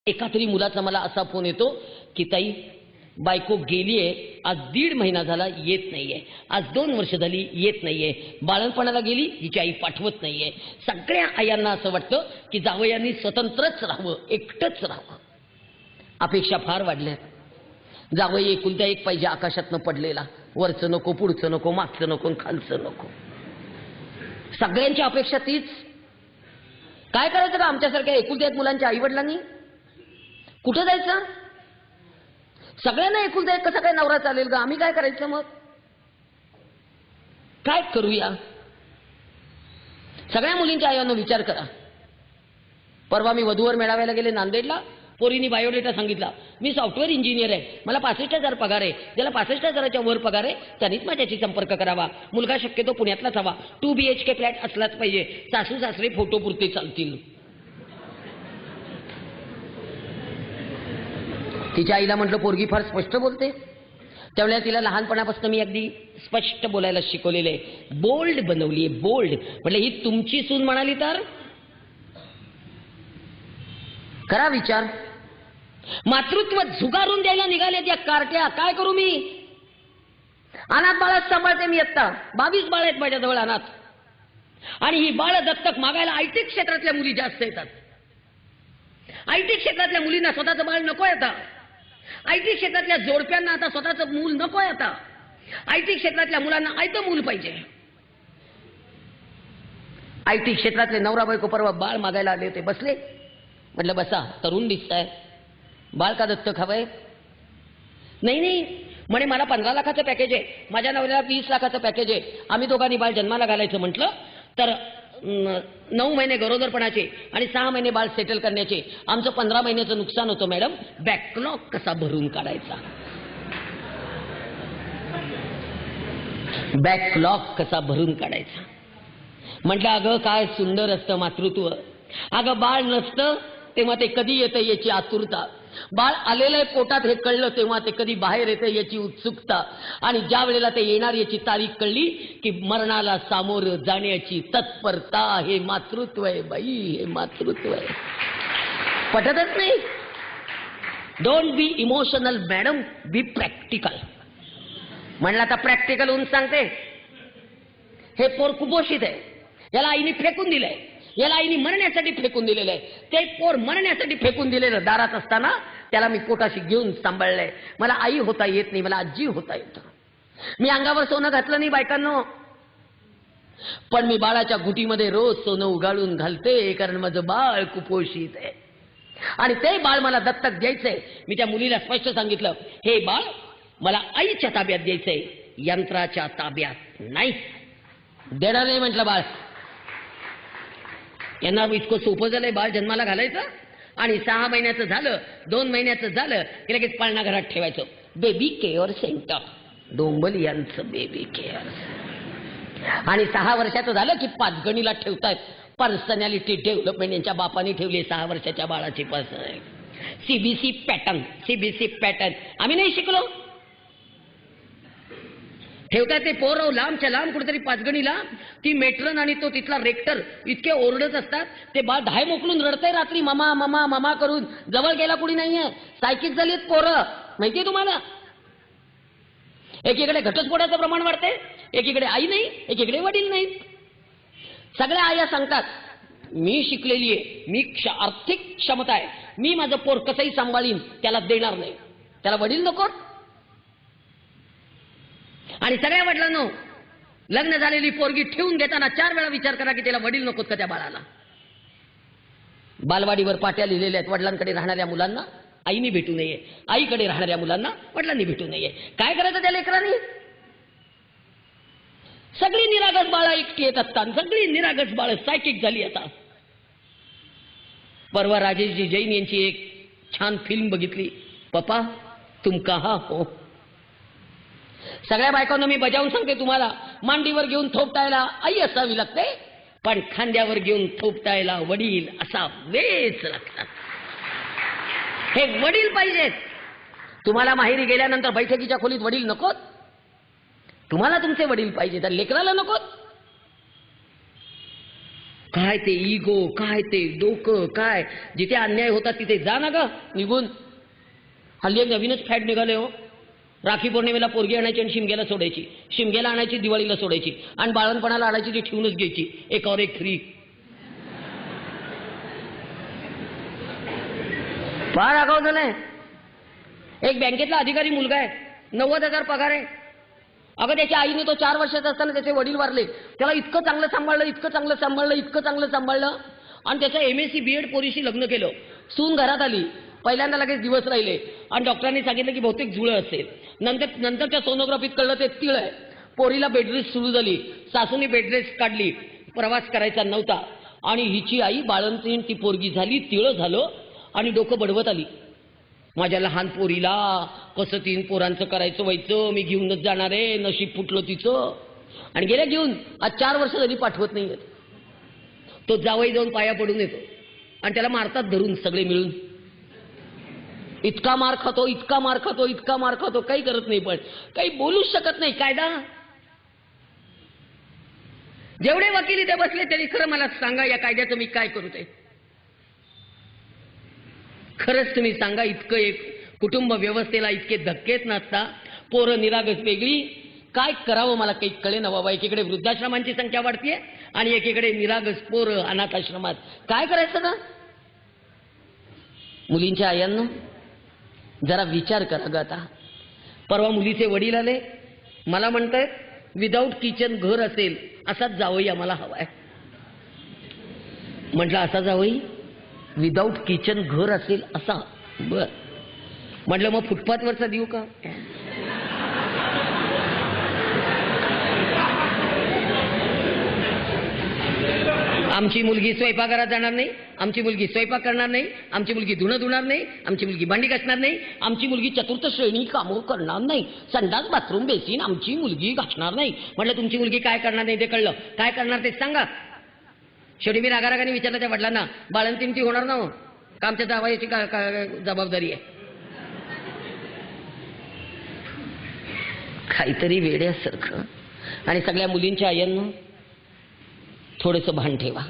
एका तरी मुलाचा मला असा फोन येतो की ताई बायको गेलीये, आज 1.5 महिना झाला येत नाहीये, आज 2 वर्ष झाली येत नाहीये, बाळणपणाला गेली, हिची आई पाठवत नाहीये. सगळ्या आयांना असं वाटतं की जावयांनी स्वतंत्रच राहावं, एकटंच राहावं. अपेक्षा फार वाढल्या. जावई एकुलता एक पाहिजे, आकाशातनं पडलेला, वरचं नको, पुढचं नको, मागचं नको, खालचं नको. सगळ्यांची अपेक्षा तीच. काय करायचं का आमच्यासारख्या एकुलत्या एक मुलांच्या आईवडिलांनी? कुठं जायचं? सगळ्यांना एकुलता एक कसा काय नवरा चालेल का? आम्ही काय करायचं मग? काय करूया? सगळ्या मुलींच्या आईंनो विचार करा. परवा मी वधूवर मेळाव्याला गेले नांदेडला. पोरीनी बायोडेटा सांगितला, मी सॉफ्टवेअर इंजिनियर आहे, मला 65,000 पगार आहे. ज्याला 65,000च्या वर पगार आहे त्यांनीच माझ्याशी संपर्क करावा. मुलगा शक्यतो पुण्यातलाच हवा, 2 BHK फ्लॅट असलाच पाहिजे. सासू सासरे फोटो पुरते चालतील. तिच्या आईला म्हटलं पोरगी फार स्पष्ट बोलते. त्यावेळेला तिला लहानपणापासून मी अगदी स्पष्ट बोलायला शिकवलेलं आहे, बोल्ड बनवली आहे, बोल्ड. म्हटलं ही तुमची सून म्हणाली तर करा विचार. मातृत्व झुगारून द्यायला निघाले त्या कार्ट्या. काय करू मी? अनाथ बाळच सांभाळते मी. आत्ता 22 बाळ आहेत माझ्याजवळ अनाथ. आणि ही बाळ दत्तक मागायला आयटी क्षेत्रातल्या मुली जास्त येतात. आयटी क्षेत्रातल्या मुलींना स्वतःचं बाळ नको आता. आयटी क्षेत्रातल्या जोडप्यांना आता स्वतःचं मूल नको आता. आयटी क्षेत्रातल्या मुलांना आयतं मूल पाहिजे. आयटी क्षेत्रातले नवरा बायको परवा बाळ मागायला आले होते, बसले. म्हटलं बसा, तरुण दिसताय, बाळ का दत्तक हवंय? नाही नाही म्हणे, मला 15 लाखाचं पॅकेज आहे, माझ्या नवऱ्याला 20 लाखाचं पॅकेज आहे, आम्ही दोघांनी बाळ जन्माला घालायचं म्हटलं तर 9 महिने गरोदरपणाचे आणि 6 महिने बाळ सेटल करण्याचे, आमचं 15 महिन्याचं नुकसान होतं मॅडम. बॅकलॉग कसा भरून काढायचा? बॅकलॉग कसा भरून काढायचा? म्हटलं अगं काय सुंदर असतं मातृत्व. अगं बाळ नसतं तेव्हा ते कधी येतं याची आतुरता, बाळ आलेलं आहे पोटात हे कळलं तेव्हा ते कधी बाहेर येतं याची उत्सुकता, आणि ज्या वेळेला ते येणार याची तारीख कळली की मरणाला सामोरं जाण्याची तत्परता. हे मातृत्व आहे बाई, हे मातृत्व आहे. पटतच नाही. Don't be emotional madam, B practical. म्हणलं आता प्रॅक्टिकल होऊन सांगते. हे पोर कुपोषित आहे, याला आईने फेकून दिलंय, याला आईने मरण्यासाठी फेकून दिलेलं आहे. ते पोर मरण्यासाठी फेकून दिलेलं दारात असताना त्याला मी पोटाशी घेऊन सांभाळलंय. मला आई होता येत नाही, मला आजी होता येतं. मी अंगावर सोनं घातलं नाही बायकांनो, पण मी बाळाच्या घुटीमध्ये रोज सोनं उगाळून घालते, कारण माझं बाळ कुपोषित आहे आणि ते बाळ मला दत्तक द्यायचंय. मी त्या मुलीला स्पष्ट सांगितलं, हे बाळ मला आईच्या ताब्यात द्यायचंय, यंत्राच्या ताब्यात नाही. देणार नाही म्हटलं बाळ. यांना इतकं सोपं झालंय बाळ जन्माला घालायचं आणि 6 महिन्याचं झालं, 2 महिन्याचं झालं की लगेच पाळणा घरात ठेवायचं. बेबी केअर सेंटर, डोंबलियांचं बेबी केअर. आणि 6 वर्षाचं झालं की 5 गणीला ठेवतायत. पर्सनॅलिटी डेव्हलपमेंट यांच्या बापाने ठेवली 6 वर्षाच्या बाळाची personality. CBC pattern, CBC pattern आम्ही नाही शिकलो. ठेवतात ते पोरं लांबच्या लांब कुठेतरी 5 गणीला. ती मेट्रन आणि तो तिथला रेक्टर इतके ओरडत असतात, ते बाळ धाय मोकलून रडतंय रात्री ममा ममा ममा करून. जवळ गेला कुणी नाहीये, सायकीच झालीत पोरं. माहितीये तुम्हाला? एकीकडे घटस्फोटाचं प्रमाण वाढते, एकीकडे आई नाही, एकीकडे वडील नाही. सगळ्या आया सांगतात मी शिकलेली आहे, मी आर्थिक क्षमता आहे, मी माझं पोर कसंही सांभाळीन, त्याला देणार नाही. त्याला वडील नको. आणि सगळ्या वडिलांनो, लग्न झालेली पोरगी ठेवून घेताना 4 वेळा विचार करा की त्याला वडील नकोत का त्या बाळाला. बालवाडीवर पाट्या लिहिलेल्या आहेत, वडिलांकडे राहणाऱ्या मुलांना आईने भेटू नये, आईकडे राहणाऱ्या मुलांना वडिलांनी भेटू नये. काय करायचं त्या लेकरांनी? सगळी निरागस बाळं एकटी येत असतात, सगळी निरागस बाळं सायकिक झाली आता. परवा राजेशजी जैन यांची एक छान फिल्म बघितली, पप्पा तुम कहां हो. सगळ्या बायकांना मी बजावून सांगते तुम्हाला, मांडीवर घेऊन थोपटायला आई असावी लागते, पण खांद्यावर घेऊन थोपटायला वडील असा वेच लागतात. हे वडील पाहिजेत. तुम्हाला माहेरी गेल्यानंतर बैठकीच्या खोलीत वडील नकोत? तुम्हाला तुमचे वडील पाहिजे, तर लेकराला नकोत? काय ते इगो, काय ते डोकं, काय जिथे अन्याय होता तिथे जा ना ग निघून. हल्ली एक नवीनच फॅट निघाले हो. राखी पौर्णिमेला पोरगी आणायची आणि शिमग्याला सोडायची, शिमग्याला आणायची दिवाळीला सोडायची, आणि बाळणपणाला आणायची ती ठेवूनच घ्यायची, एकावर एक फ्री. फार आगाऊ झालंय. एक बँकेतला अधिकारी मुलगा आहे, 90,000 पगार आहे. अगं त्याच्या आईने तो 4 वर्षाचा असताना त्याचे वडील वारले. त्याला इतकं चांगलं सांभाळलं, इतकं चांगलं सांभाळलं, इतकं चांगलं सांभाळलं, आणि त्याचं MSc BEd पोरीशी लग्न केलं. सून घरात आली, पहिल्यांदा लगेच दिवस राहिले, आणि डॉक्टरांनी सांगितलं की बहुतेक जुळं असेल. नंतरच्या सोनोग्राफीत कळलं ते तिळ आहे. पोरीला बेडरेस्ट सुरू झाली, सासूने बेडरेस्ट काढली, प्रवास करायचा नव्हता, आणि हिची आई बाळंतीण ती पोरगी झाली, तिळ झालं, आणि डोकं बडवत आली. माझ्या लहान पोरीला कसं 3 पोरांचं करायचं व्हायचं, मी घेऊनच जाणार आहे, नशीब फुटलं तिचं. आणि गेल्या घेऊन आज 4 वर्ष झाली पाठवत नाही. तो जावई जाऊन पाया पडून येतो, आणि त्याला मारतात धरून सगळे मिळून. इतका मार खातो, इतका मार खातो, इतका मार खातो, काही करत नाही, पण काही बोलूच शकत नाही. कायदा जेवढे वकील इथे बसले तरी खरं मला सांगा, या कायद्याचं मी काय करू ते खरंच तुम्ही सांगा. इतकं एक कुटुंब व्यवस्थेला इतके धक्केच नसता, पोरं निरागस वेगळी, काय करावं मला काही कळेना बाबा. एकीकडे वृद्धाश्रमांची संख्या वाढतीये आणि एकीकडे निरागस पोरं अनाथ आश्रमात. काय करायचं ना. मुलींच्या आयांनो जरा विचार करा ग. आता परवा मुलीचे वडील आले, मला म्हणतायत विदाऊट किचन घर असेल असाच जावई आम्हाला हवाय. म्हटलं असा जावई विदाऊट किचन घर असेल असा. बर म्हटलं मग फुटपाथवरचा देऊ का. आमची मुलगी स्वयंपाकघरात जाणार नाही, आमची मुलगी स्वयंपाक करणार नाही, आमची मुलगी धुणं धुणार नाही, आमची मुलगी भांडी घासणार नाही, आमची मुलगी चतुर्थ श्रेणी कामं करणार नाही, संडास बाथरूम बेसिन आमची मुलगी घासणार नाही. म्हटलं तुमची मुलगी काय करणार नाही ते कळलं, काय करणार ते सांगा. शेवटी मी रागारागाने विचारलं त्या वडिलांना, बाळंतीण ती होणार ना हो का, आमच्या जावयाची जबाबदारी आहे. काहीतरी वेड्यासारखं. आणि सगळ्या मुलींच्या आयांनो थोडंसं भान ठेवा.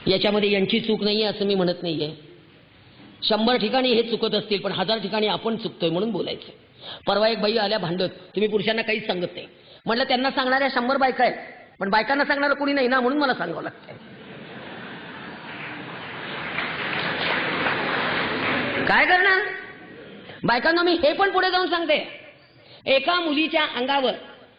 याच्यामध्ये यांची चूक नाहीये असं मी म्हणत नाहीये. 100 ठिकाणी हे चुकत असतील, पण 1000 ठिकाणी आपण चुकतोय म्हणून बोलायचं. परवा एक बाई आल्या भांडत, तुम्ही पुरुषांना काहीच सांगत नाही. म्हटलं त्यांना सांगणाऱ्या 100 बायका आहेत, पण बायकांना सांगणारं कोणी नाही ना, म्हणून मला सांगावं लागतंय. काय करणार बायकांना. मी हे पण पुढे जाऊन सांगते. एका मुलीच्या अंगावर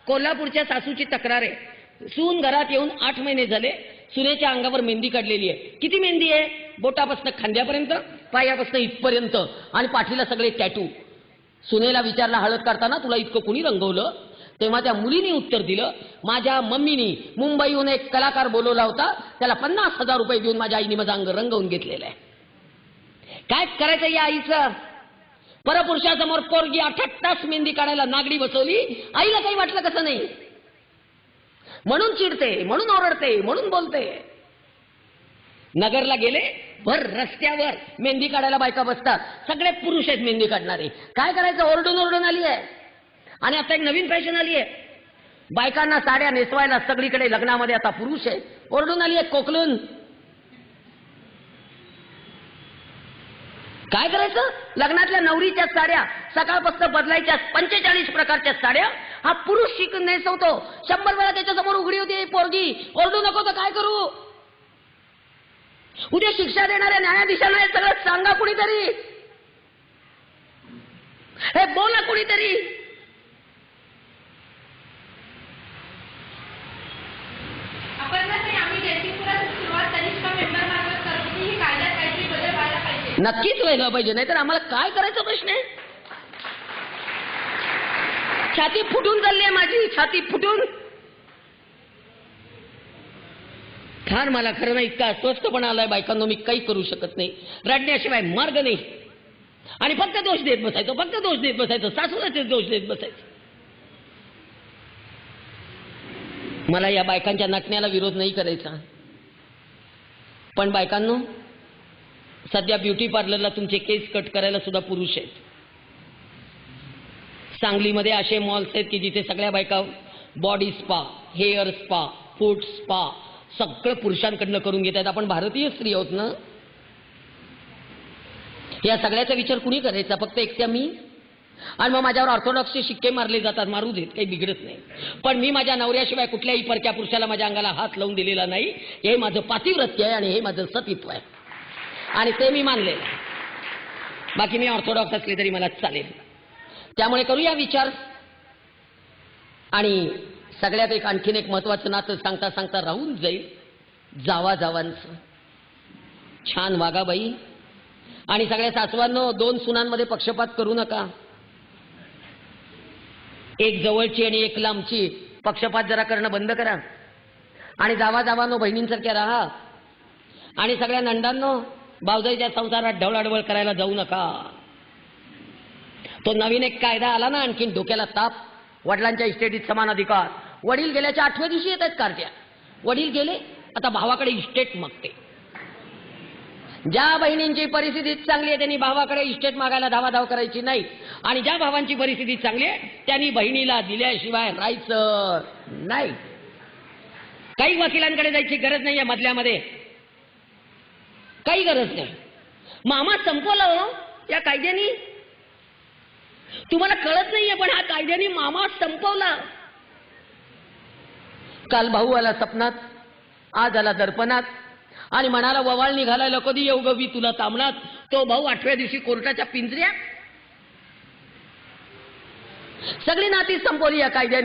कोल्हापूरच्या सासूची तक्रार आहे. सून घरात येऊन 8 महिने झाले, सुनेच्या अंगावर मेहंदी काढलेली आहे. किती मेहंदी आहे. बोटापासून खांद्यापर्यंत, पायापासून इथपर्यंत, आणि पाठीला सगळे टॅटू. सुनेला विचारला हळद काढताना तुला इतकं कुणी रंगवलं. तेव्हा त्या मुलीने उत्तर दिलं, माझ्या मम्मीनी मुंबईहून एक कलाकार बोलवला होता, त्याला 50,000 रुपये देऊन माझ्या आईने माझं अंग रंगवून घेतलेलं आहे. काय करायचं या आईचं. परपुरुषासमोर पोरगी 8 तास मेहंदी काढायला नागडी बसवली, आईला काही वाटलं कसं नाही. म्हणून चिडते, म्हणून ओरडते, म्हणून बोलते. नगरला गेले, भर रस्त्यावर मेहंदी काढायला बायका बसतात, सगळे पुरुष आहेत मेहंदी काढणारे. काय करायचं, ओरडून ओरडून आली आहे. आणि आता एक नवीन फॅशन आली आहे, बायकांना साड्या नेसवायला सगळीकडे लग्नामध्ये आता पुरुष आहे. ओरडून आली आहे कोकलून. काय करायचं. लग्नातल्या नवरीच्या साड्या सकाळपासून बदलायच्या 45 प्रकारच्या साड्या हा पुरुष शिकून नेसवतो. 100 वेळा त्याच्यासमोर उघडी होती पोरगी, ओरडू नको तर काय करू. उद्या शिक्षा देणाऱ्या न्यायाधीशांना हे सगळं सांगा कुणीतरी, हे बोला कुणीतरी. नक्कीच व्हायला पाहिजे, नाहीतर आम्हाला काय करायचं प्रश्न आहे. छाती फुटून चालली आहे माझी, छाती फुटून. फार मला खरं नाही इतका अस्वस्थपणा आलाय बायकांनो, मी काही करू शकत नाही. रडण्याशिवाय मार्ग नाही. आणि फक्त दोष देत बसायचं, फक्त दोष देत बसायचं, सासूलाचे दोष देत बसायचं. मला या बायकांच्या नटण्याला विरोध नाही करायचा, पण बायकांनो सध्या ब्युटी पार्लरला तुमचे केस कट करायला सुद्धा पुरुष आहेत. सांगलीमध्ये असे मॉल्स आहेत की जिथे सगळ्या बायका बॉडी स्पा, हेअर स्पा, फूट स्पा सगळं पुरुषांकडनं करून घेत आहेत. आपण भारतीय स्त्री आहोत ना. या सगळ्याचा विचार कुणी करायचा? फक्त एकट्या मी. आणि मग माझ्यावर ऑर्थोडॉक्सचे शिक्के मारले जातात. मारू देत, काही बिघडत नाही. पण मी माझ्या नवऱ्याशिवाय कुठल्याही परक्या पुरुषाला माझ्या अंगाला हात लावून दिलेला नाही. हे माझं पातिव्रत्य आहे आणि हे माझं सतीत्व आहे आणि ते मी मानले. बाकी मी ऑर्थोडॉक्स असले तरी मला चालेल. त्यामुळे करूया विचार. आणि सगळ्यात आणखीन एक महत्वाचं नातं सांगता सांगता राहून जाईल. जावाजावांचं. छान वागा बाई. आणि सगळ्या सासवांनो, 2 सुनांमध्ये पक्षपात करू नका. एक जवळची आणि एक लांबची. पक्षपात जरा करणं बंद करा. आणि जावाजावांनो, बहिणींसारख्या राहा. आणि सगळ्या नंदांनो, भावजाईच्या संसारात ढवळाढवळ करायला जाऊ नका. तो नवीन एक कायदा आला ना, आणखीन डोक्याला ताप. वडिलांच्या इस्टेटीत समान अधिकार. वडील गेल्याच्या 8व्या दिवशी येत आहेत कार्ट्या. वडील गेले, आता भावाकडे इस्टेट मागते. ज्या बहिणींची परिस्थिती चांगली आहे त्यांनी भावाकडे इस्टेट मागायला धावाधाव करायची नाही. आणि ज्या भावांची परिस्थिती चांगली आहे त्यांनी बहिणीला दिल्याशिवाय राहायचं नाही. काही वकिलांकडे जायची गरज नाहीये. मधल्यामध्ये काही गरज नाही. मामा संपवला हो या कायद्याने. तुम्हाला कळत नाहीये पण हा कायद्याने मामा संपवला. काल भाऊ आला सपनात, आज आला दर्पणात आणि म्हणाला ववाळ निघालायला कधी येऊ गवी तुला तामणात. तो भाऊ 8व्या दिवशी कोर्टाच्या पिंजऱ्यात. सगळी नाती संपवली या कायद्याने.